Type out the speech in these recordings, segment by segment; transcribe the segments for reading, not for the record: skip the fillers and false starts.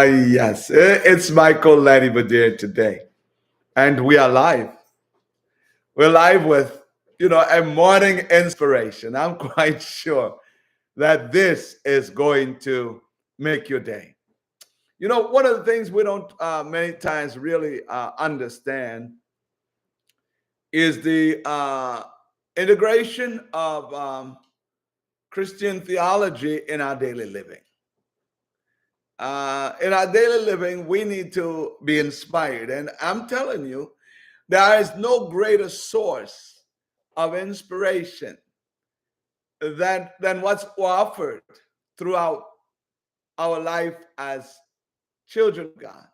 Yes, it's Michael Lanny Badir today, and we are live. We're live with, a morning inspiration. I'm quite sure that this is going to make your day. One of the things we don't many times really understand is the integration of Christian theology in our daily living. In our daily living, we need to be inspired. And I'm telling you, there is no greater source of inspiration than what's offered throughout our life as children of God.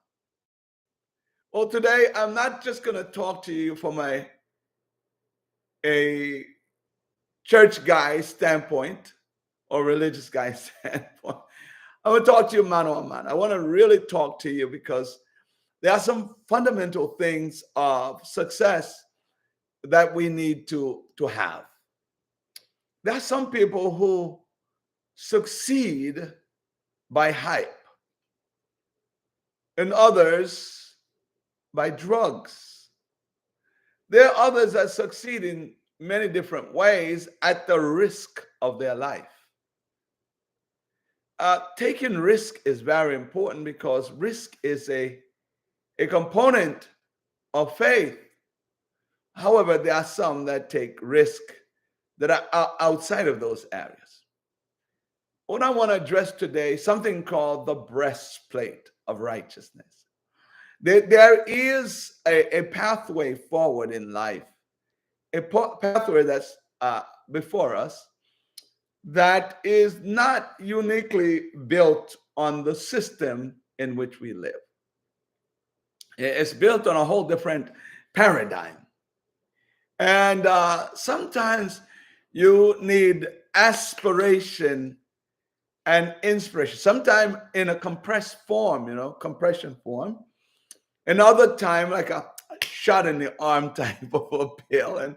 Well, today, I'm not just going to talk to you from a church guy standpoint or religious guy standpoint. I'm going to talk to you man on man. I want to really talk to you because there are some fundamental things of success that we need to have. There are some people who succeed by hype, and others by drugs. There are others that succeed in many different ways at the risk of their life. Taking risk is very important because risk is a component of faith. However, there are some that take risk that are outside of those areas. What I want to address today is something called the breastplate of righteousness. There is a pathway forward in life, a pathway that's before us that is not uniquely built on the system in which we live. It's built on a whole different paradigm. And sometimes you need aspiration and inspiration, sometimes in a compressed form, compression form. Another time, like a shot in the arm type of a pill. And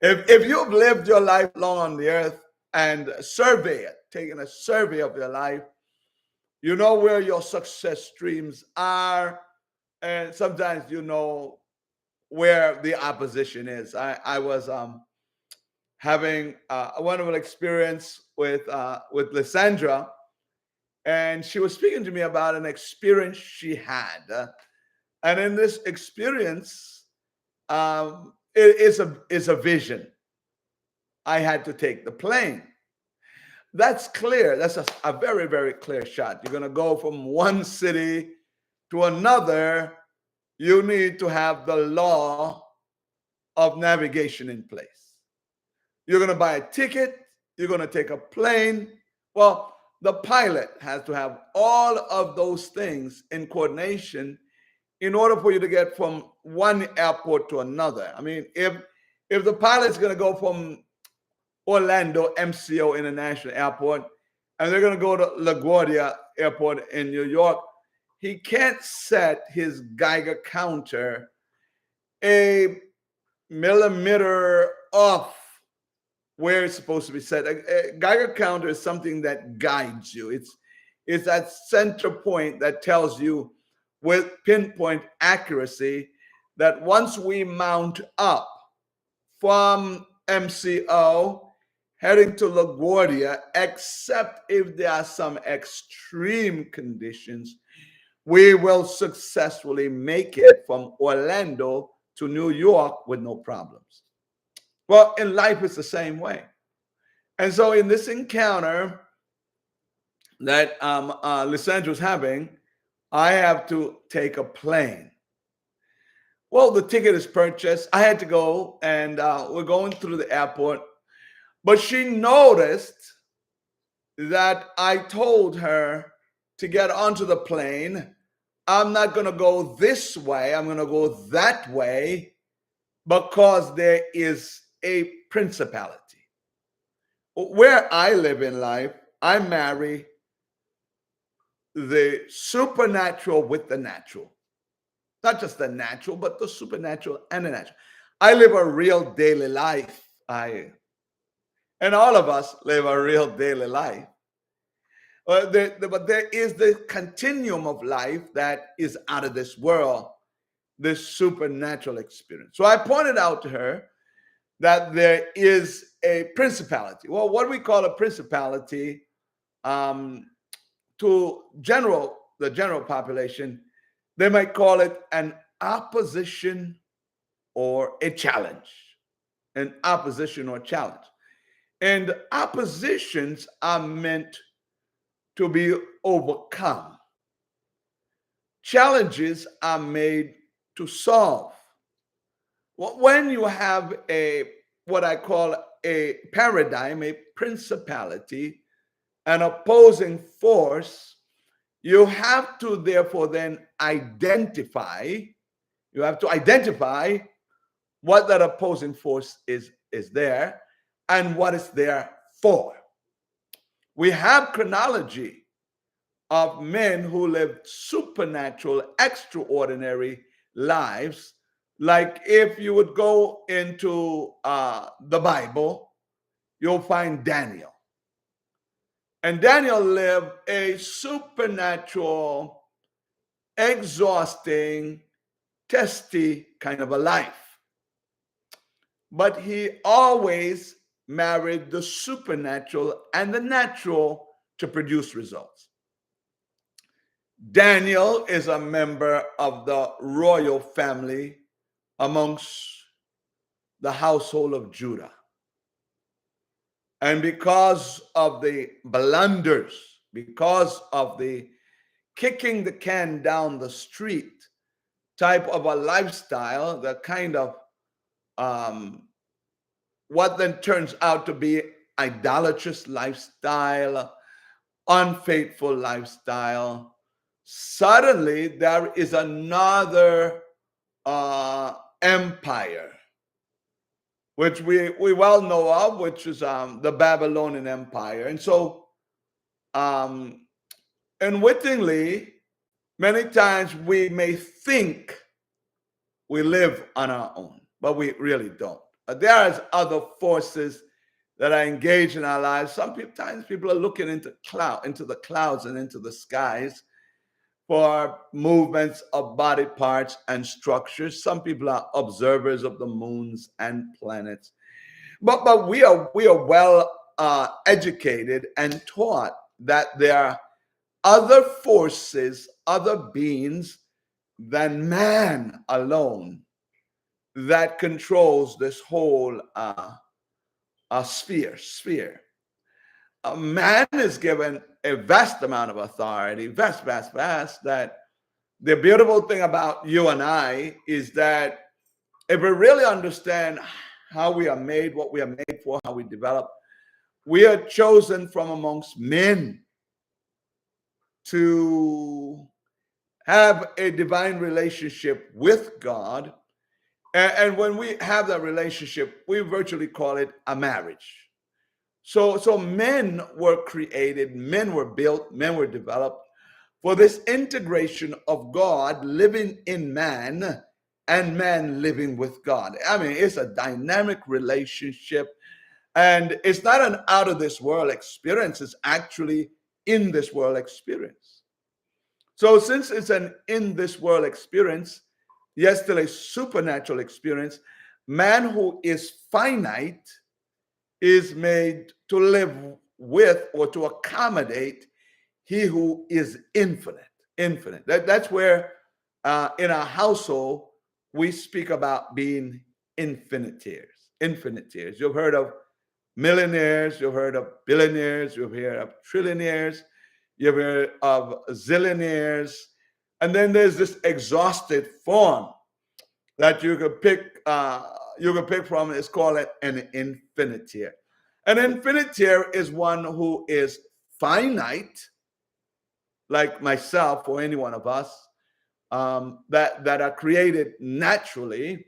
if you've lived your life long on the earth and taken a survey of your life, you know where your success streams are. And sometimes you know where the opposition is. I was having a wonderful experience with Lysandra, and she was speaking to me about an experience she had. And in this experience, it is a vision. I had to take the plane. That's clear. That's a very, very clear shot. You're going to go from one city to another. You need to have the law of navigation in place. You're going to buy a ticket. You're going to take a plane. Well, the pilot has to have all of those things in coordination in order for you to get from one airport to another. I mean, if the pilot's going to go from Orlando MCO International Airport and they're going to go to LaGuardia Airport in New York, he can't set his Geiger counter a millimeter off where it's supposed to be set. A Geiger counter is something that guides you. It's that center point that tells you with pinpoint accuracy that once we mount up from MCO heading to LaGuardia, except if there are some extreme conditions, we will successfully make it from Orlando to New York with no problems. Well, in life, it's the same way. And so in this encounter that Lysandra's having, I have to take a plane. Well, the ticket is purchased. I had to go, and we're going through the airport. But she noticed that I told her to get onto the plane. I'm not going to go this way. I'm going to go that way because there is a principality. Where I live in life, I marry the supernatural with the natural. Not just the natural, but the supernatural and the natural. I live a real daily life. And all of us live a real daily life. But there is the continuum of life that is out of this world, this supernatural experience. So I pointed out to her that there is a principality. Well, what we call a principality, um, to the general population, they might call it an opposition or a challenge. An opposition or challenge. And oppositions are meant to be overcome. Challenges are made to solve. When you have what I call a paradigm, a principality, an opposing force, you have to therefore then identify, what that opposing force is there and what it's there for. We have chronology of men who lived supernatural, extraordinary lives. Like if you would go into the Bible, you'll find Daniel. And Daniel lived a supernatural, exhausting, testy kind of a life. But he always married the supernatural and the natural to produce results. Daniel is a member of the royal family amongst the household of Judah. And because of the blunders, because of the kicking the can down the street type of a lifestyle, the kind of what then turns out to be idolatrous lifestyle, unfaithful lifestyle, suddenly there is another empire, which we well know of, which is the Babylonian Empire. And so, unwittingly, many times we may think we live on our own, but we really don't. There is other forces that are engaged in our lives. Sometimes people are looking into the clouds and into the skies for movements of body parts and structures. Some people are observers of the moons and planets. But we are well educated and taught that there are other forces, other beings than man alone that controls this whole sphere. Man is given a vast amount of authority, vast, that the beautiful thing about you and I is that if we really understand how we are made, what we are made for, how we develop, we are chosen from amongst men to have a divine relationship with God. And when we have that relationship, we virtually call it a marriage. So men were created, men were built, men were developed for this integration of God living in man and man living with God. I mean, it's a dynamic relationship, and it's not an out of this world experience, it's actually in this world experience. So since it's an in this world experience, yet still a supernatural experience, man who is finite is made to live with or to accommodate he who is infinite. That's where in our household we speak about being infiniteers. You've heard of millionaires, you've heard of billionaires, you've heard of trillionaires, you've heard of zillionaires, and then there's this exhausted form that you could pick from. It's called an infiniteer. An infiniteer is one who is finite, like myself or any one of us, that are created naturally,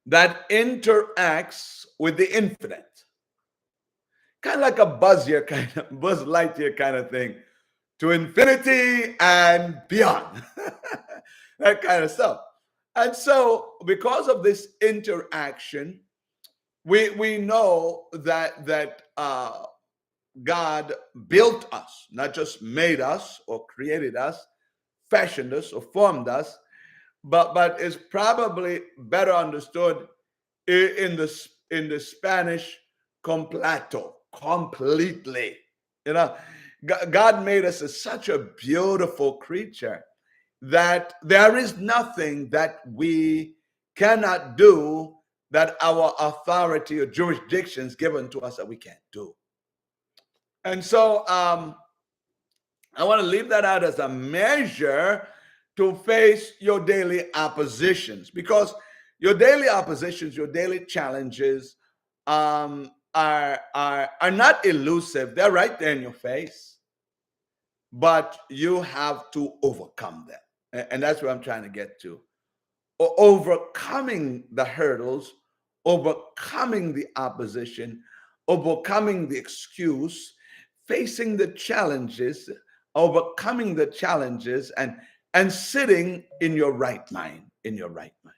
that interacts with the infinite. Kind of like a Buzz Lightyear kind of thing, to infinity and beyond, that kind of stuff. And so, because of this interaction, we know that God built us, not just made us or created us, fashioned us or formed us, but is probably better understood in the Spanish completo, completely. You know, God made us as such a beautiful creature that there is nothing that we cannot do that our authority or jurisdictions given to us that we can't do. And so I want to leave that out as a measure to face your daily oppositions, because your daily oppositions, your daily challenges are not elusive. They're right there in your face, but you have to overcome them. And that's what I'm trying to get to. Overcoming the hurdles, overcoming the opposition, overcoming the excuse, facing the challenges, overcoming the challenges, and sitting in your right mind, in your right mind.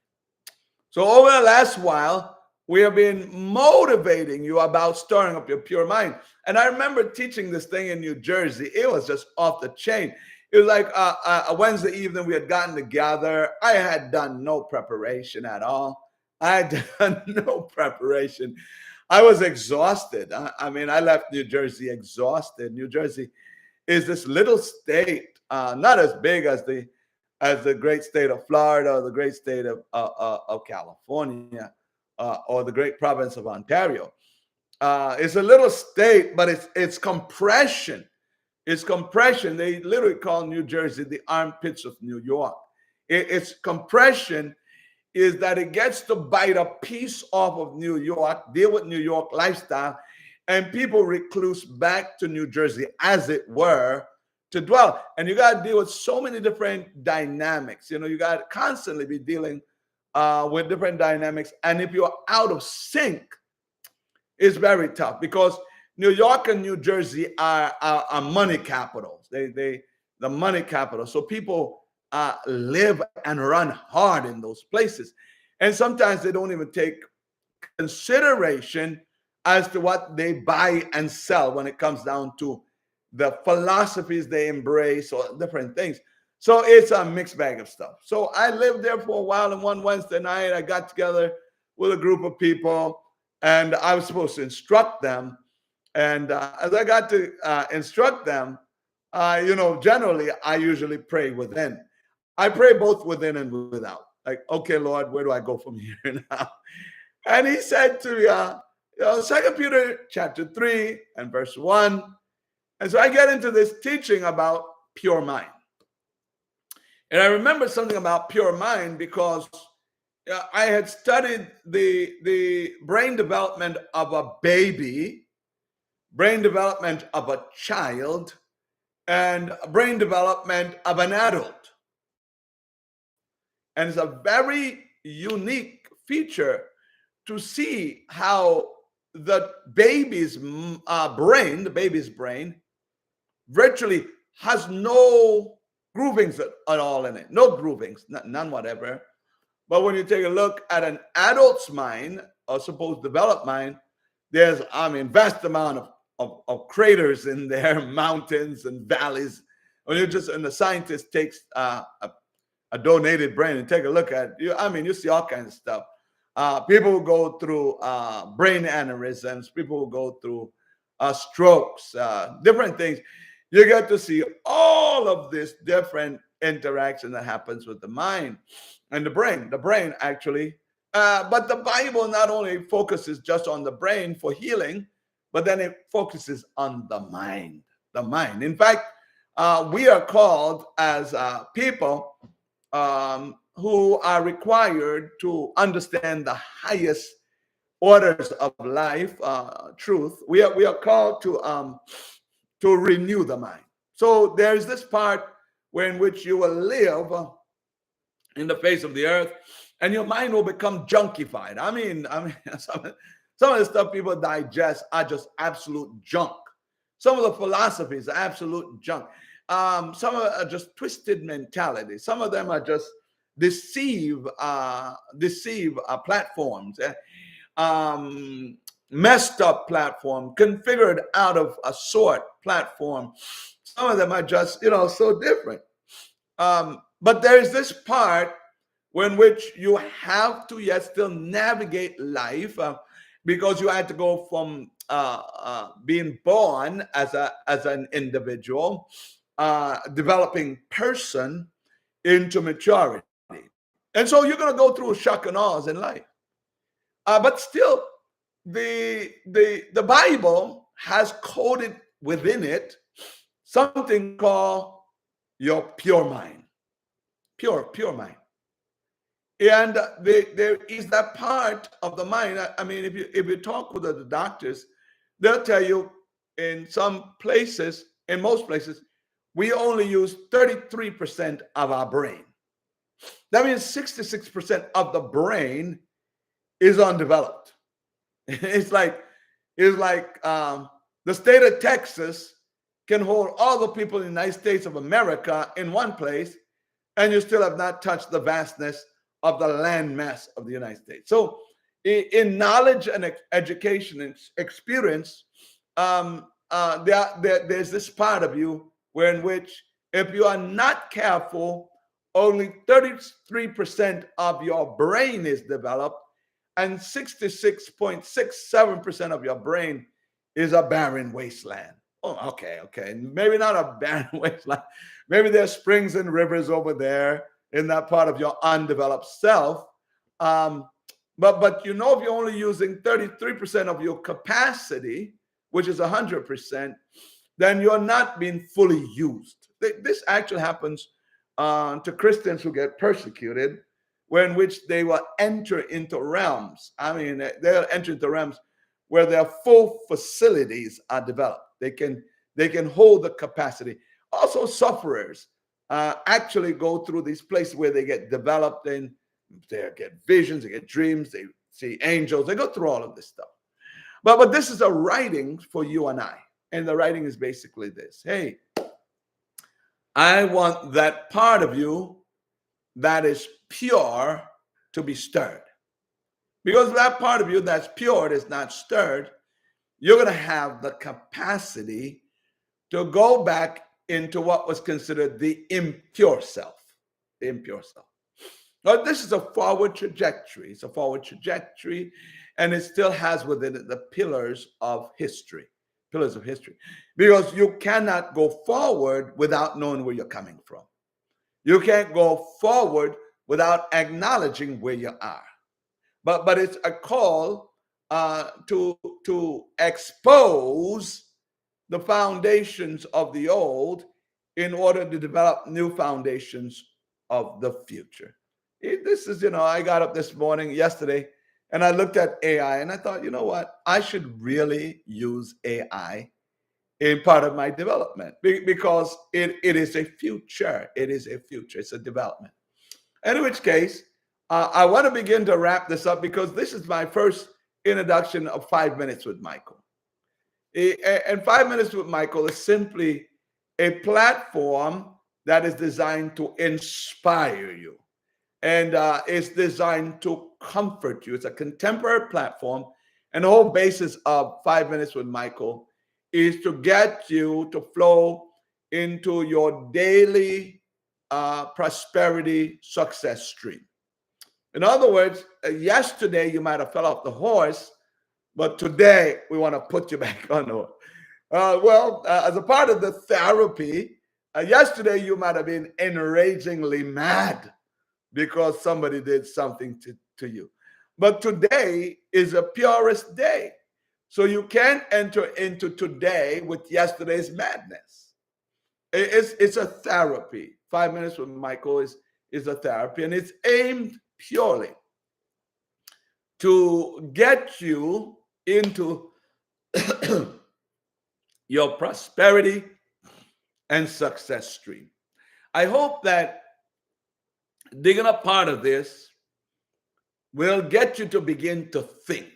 So over the last while, we have been motivating you about stirring up your pure mind. And I remember teaching this thing in New Jersey. It was just off the chain. It was like a Wednesday evening. We had gotten together. I had done no preparation at all. I had done no preparation. I was exhausted. I mean, I left New Jersey exhausted. New Jersey is this little state, not as big as the great state of Florida or the great state of California or the great province of Ontario. It's a little state, but it's compression. It's compression. They literally call New Jersey the armpits of New York. Its compression is that it gets to bite a piece off of New York, deal with New York lifestyle, and people recluse back to New Jersey, as it were, to dwell. And you got to deal with so many different dynamics. You know, you got to constantly be dealing with different dynamics. And if you're out of sync, it's very tough, because New York and New Jersey are money capitals. The money capital. So people live and run hard in those places. And sometimes they don't even take consideration as to what they buy and sell when it comes down to the philosophies they embrace or different things. So it's a mixed bag of stuff. So I lived there for a while, and one Wednesday night I got together with a group of people, and I was supposed to instruct them. And as I got to instruct them, generally I usually pray within. I pray both within and without. Like, okay, Lord, where do I go from here now? And he said to me, 2 Peter chapter 3 and verse 1. And so I get into this teaching about pure mind. And I remember something about pure mind because I had studied the brain development of a baby, brain development of a child, and brain development of an adult. And it's a very unique feature to see how the baby's brain, virtually has no groovings at all in it. No groovings, none whatever. But when you take a look at an adult's mind, or supposed developed mind, there's, vast amount of craters in there, mountains and valleys. When the scientist takes a donated brain and take a look at it, you see all kinds of stuff. People will go through brain aneurysms. People will go through strokes, different things. You get to see all of this different interaction that happens with the mind and the brain. The brain, actually. But the Bible not only focuses just on the brain for healing, but then it focuses on the mind. The mind. In fact, we are called as people who are required to understand the highest orders of life, truth. We are called to renew the mind. So there's this part in which you will live in the face of the earth, and your mind will become junkified. Some of the stuff people digest are just absolute junk. Some of the philosophies are absolute junk. Some are just twisted mentality. Some of them are just deceive platforms. messed up platform, configured out of a sort platform. Some of them are just, so different. But there is this part in which you have to yet still navigate life, because you had to go from being born as an individual, developing person, into maturity. And so you're going to go through shock and awe in life. But still, the Bible has coded within it something called your pure mind. Pure mind. And there is that part of the mind. I mean, if you talk with the doctors, they'll tell you in some places, in most places, we only use 33% of our brain. That means 66% of the brain is undeveloped. It's like the state of Texas can hold all the people in the United States of America in one place, and you still have not touched the vastness of the landmass of the United States. So in knowledge and education and experience, there's this part of you where in which, if you are not careful, only 33% of your brain is developed, and 66.67% of your brain is a barren wasteland. Oh, okay. Maybe not a barren wasteland. Maybe there's springs and rivers over there in that part of your undeveloped self. But if you're only using 33% of your capacity, which is 100%, then you're not being fully used. This actually happens to Christians who get persecuted, in which they will enter into realms. I mean, they'll enter into realms where their full facilities are developed. They can hold the capacity. Also, sufferers actually go through these places where they get developed, and they get visions, they get dreams, they see angels, they go through all of this stuff. But this is a writing for you and I. And the writing is basically this: hey, I want that part of you that is pure to be stirred. Because that part of you that's pure, that is not stirred, you're going to have the capacity to go back into what was considered the impure self. The impure self. Now, this is a forward trajectory. It's a forward trajectory, and it still has within it the pillars of history. Pillars of history. Because you cannot go forward without knowing where you're coming from. You can't go forward without acknowledging where you are. But it's a call to expose the foundations of the old in order to develop new foundations of the future. This is, I got up this morning, yesterday, and I looked at AI, and I thought, you know what? I should really use AI in part of my development, because it is a future. It is a future. It's a development. In which case, I want to begin to wrap this up, because this is my first introduction of 5 Minutes with Michael. And 5 Minutes with Michael is simply a platform that is designed to inspire you, and it's designed to comfort you. It's a contemporary platform, and the whole basis of 5 Minutes with Michael is to get you to flow into your daily prosperity success stream. In other words, yesterday you might have fell off the horse, but today we want to put you back on the horse. As a part of the therapy, yesterday you might have been enragingly mad because somebody did something to you. But today is a purest day. So you can't enter into today with yesterday's madness. It's a therapy. 5 Minutes with Michael is a therapy, and it's aimed purely to get you into your prosperity and success stream. I hope that digging a part of this will get you to begin to think.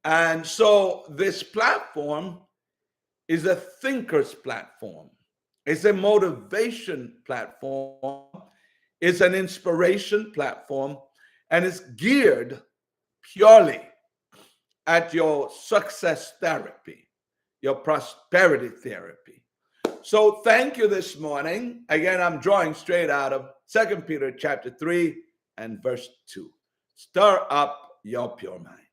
And so this platform is a thinker's platform. It's a motivation platform. It's an inspiration platform. And it's geared purely at your success therapy, your prosperity therapy. So thank you this morning. Again, I'm drawing straight out of 2 Peter chapter 3 and verse 2. Stir up your pure mind.